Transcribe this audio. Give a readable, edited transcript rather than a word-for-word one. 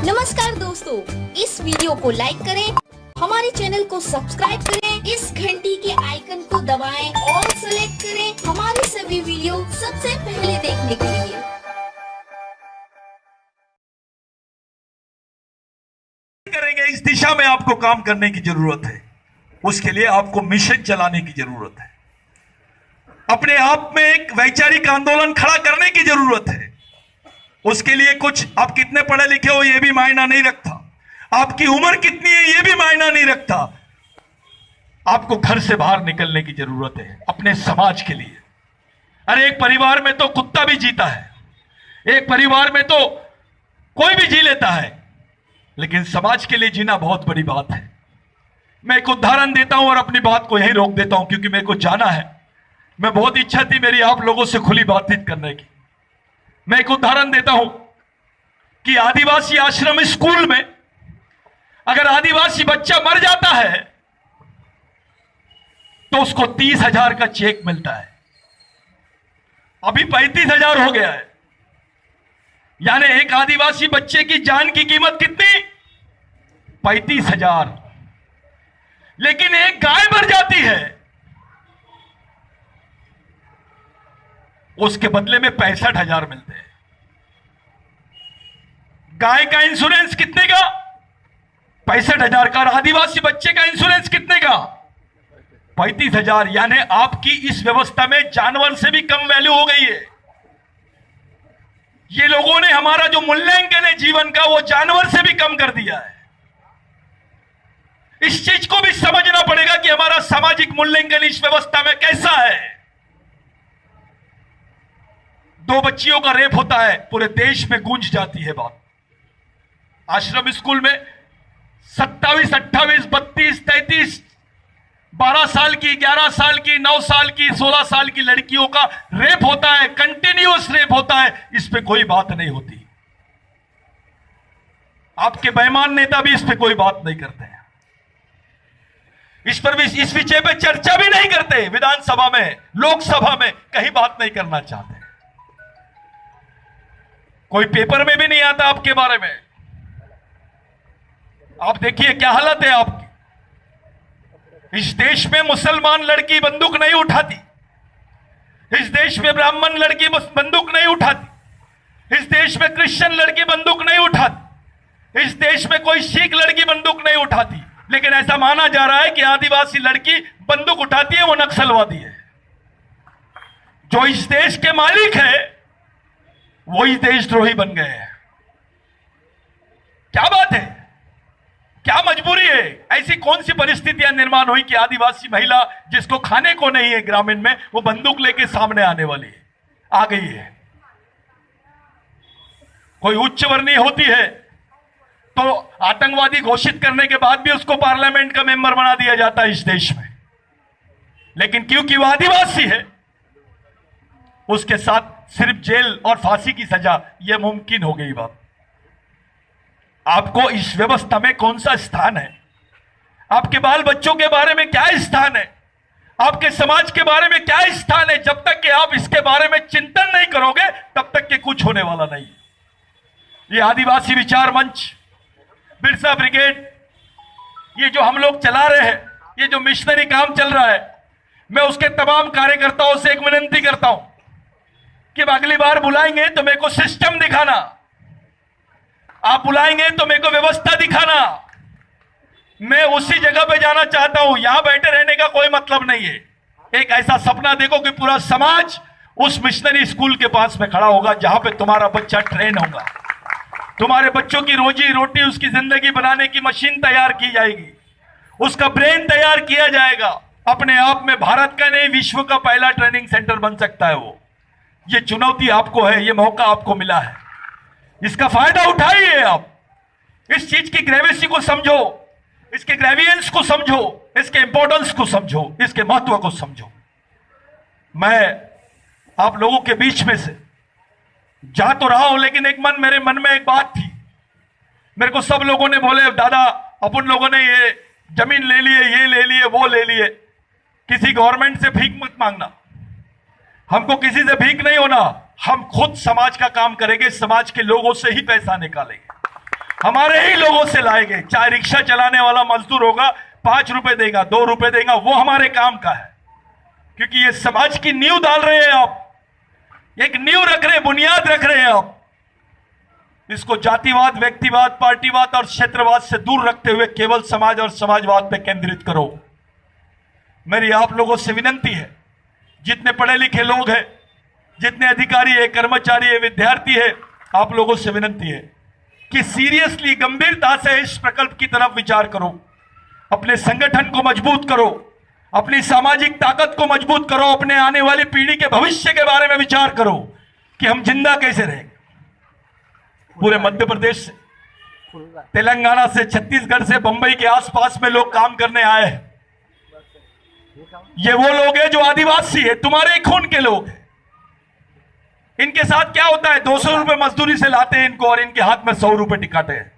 नमस्कार दोस्तों, इस वीडियो को लाइक करें, हमारे चैनल को सब्सक्राइब करें, इस घंटी के आइकन को दबाएं और सेलेक्ट करें हमारे सभी वीडियो सबसे पहले देखने के लिए। करेंगे इस दिशा में आपको काम करने की जरूरत है। उसके लिए आपको मिशन चलाने की जरूरत है। अपने आप में एक वैचारिक आंदोलन खड़ा करने की जरूरत है। उसके लिए कुछ आप कितने पढ़े लिखे हो यह भी मायना नहीं रखता, आपकी उम्र कितनी है यह भी मायना नहीं रखता। आपको घर से बाहर निकलने की जरूरत है अपने समाज के लिए। अरे एक परिवार में तो कुत्ता भी जीता है, एक परिवार में तो कोई भी जी लेता है, लेकिन समाज के लिए जीना बहुत बड़ी बात है। मैं एक उदाहरण देता हूं और अपनी बात को यहीं रोक देता हूं, क्योंकि मेरे को जाना है। मैं बहुत इच्छा थी मेरी आप लोगों से खुली बातचीत करने की। मैं एक उदाहरण देता हूं कि आदिवासी आश्रम स्कूल में अगर आदिवासी बच्चा मर जाता है तो उसको 30,000 का चेक मिलता है। अभी 35,000 हो गया है। यानी एक आदिवासी बच्चे की जान की कीमत कितनी? 35,000। लेकिन एक गाय मर जाती है, उसके बदले में 65,000 मिलते हैं। गाय का इंश्योरेंस कितने का? 65,000 का। आदिवासी बच्चे का इंश्योरेंस कितने का? 35,000। यानी आपकी इस व्यवस्था में जानवर से भी कम वैल्यू हो गई है। ये लोगों ने हमारा जो मूल्यांकन है जीवन का, वो जानवर से भी कम कर दिया है। इस चीज को भी समझना पड़ेगा कि हमारा सामाजिक मूल्यांकन इस व्यवस्था में कैसा है। 2 बच्चियों का रेप होता है, पूरे देश में गूंज जाती है बात। आश्रम स्कूल में 27, 28, 32, 33, 12 साल की, 11 साल की, 9 साल की, 16 साल की लड़कियों का रेप होता है, कंटिन्यूअस रेप होता है। इस पे कोई बात नहीं होती। आपके बेईमान नेता भी इस पे कोई बात नहीं करते हैं। इस पर भी, इस विषय पे चर्चा भी नहीं करते। विधानसभा में, लोकसभा में कहीं बात नहीं करना चाहते। कोई पेपर में भी नहीं आता आपके बारे में। आप देखिए क्या हालत है आपकी। इस देश में मुसलमान लड़की बंदूक नहीं उठाती, इस देश में ब्राह्मण लड़की बंदूक नहीं उठाती, इस देश में क्रिश्चियन लड़की बंदूक नहीं उठाती, इस देश में कोई सिख लड़की बंदूक नहीं उठाती। लेकिन ऐसा माना जा रहा है कि आदिवासी लड़की बंदूक उठाती है, वो नक्सलवादी है। जो इस देश के मालिक है वो ही देशद्रोही बन गए हैं। क्या बात है, क्या मजबूरी है? ऐसी कौन सी परिस्थितियां निर्माण हुई कि आदिवासी महिला जिसको खाने को नहीं है ग्रामीण में, वो बंदूक लेके सामने आने वाली है, आ गई है। कोई उच्च वर्णीय होती है तो आतंकवादी घोषित करने के बाद भी उसको पार्लियामेंट का मेंबर बना दिया जाता है इस देश में। लेकिन क्योंकि वो आदिवासी है, उसके साथ सिर्फ जेल और फांसी की सजा, यह मुमकिन हो गई बात। आपको इस व्यवस्था में कौन सा स्थान है? आपके बाल बच्चों के बारे में क्या स्थान है? आपके समाज के बारे में क्या स्थान है? जब तक कि आप इसके बारे में चिंतन नहीं करोगे तब तक कि कुछ होने वाला नहीं। ये आदिवासी विचार मंच, बिरसा ब्रिगेड, ये जो हम लोग चला रहे हैं, ये जो मिशनरी काम चल रहा है, मैं उसके तमाम कार्यकर्ताओं से एक विनती करता हूं कि अगली बार बुलाएंगे तो मेरे को सिस्टम दिखाना, आप बुलाएंगे तो मेरे को व्यवस्था दिखाना। मैं उसी जगह पे जाना चाहता हूं, यहां बैठे रहने का कोई मतलब नहीं है। एक ऐसा सपना देखो कि पूरा समाज उस मिशनरी स्कूल के पास में खड़ा होगा जहां पे तुम्हारा बच्चा ट्रेन होगा, तुम्हारे बच्चों की रोजी रोटी, उसकी जिंदगी बनाने की मशीन तैयार की जाएगी, उसका ब्रेन तैयार किया जाएगा। अपने आप में भारत का नहीं, विश्व का पहला ट्रेनिंग सेंटर बन सकता है वो। ये चुनौती आपको है, ये मौका आपको मिला है, इसका फायदा उठाइए। आप इस चीज की ग्रेविटी को समझो, इसके ग्रेवियंस को समझो, इसके इंपॉर्टेंस को समझो, इसके महत्व को समझो। मैं आप लोगों के बीच में से जा तो रहा हूं, लेकिन एक मेरे मन में एक बात थी। मेरे को सब लोगों ने बोले, दादा अपन लोगों ने ये जमीन ले लिए, ये ले लिए, वो ले लिए, किसी गवर्नमेंट से भीख मत मांगना। हमको किसी से भीख नहीं होना, हम खुद समाज का काम करेंगे, समाज के लोगों से ही पैसा निकालेंगे। हमारे ही लोगों से लाए गए। चाहे रिक्शा चलाने वाला मजदूर होगा, 5 रुपए देगा, 2 रुपए देगा, वो हमारे काम का है, क्योंकि ये समाज की नींव डाल रहे हैं आप, एक नींव रख रहे हैं, बुनियाद रख रहे हैं आप। इसको जातिवाद, व्यक्तिवाद, पार्टीवाद और क्षेत्रवाद से दूर रखते हुए केवल समाज और समाजवाद पे केंद्रित करो। मेरी आप लोगों से विनंती है, जितने पढ़े लिखे लोग हैं, जितने अधिकारी है, कर्मचारी है, विद्यार्थी है, आप लोगों से विनंती है कि सीरियसली, गंभीरता से इस प्रकल्प की तरफ विचार करो। अपने संगठन को मजबूत करो, अपनी सामाजिक ताकत को मजबूत करो, अपने आने वाली पीढ़ी के भविष्य के बारे में विचार करो कि हम जिंदा कैसे रहेंगे। पूरे मध्य प्रदेश से, तेलंगाना से, छत्तीसगढ़ से, बंबई के आसपास में लोग काम करने आए हैं। ये वो लोग हैं जो आदिवासी है, तुम्हारे ही खून के लोग हैं। इनके साथ क्या होता है, 200 रुपए मजदूरी से लाते हैं इनको और इनके हाथ में 100 रुपए टिकाते हैं।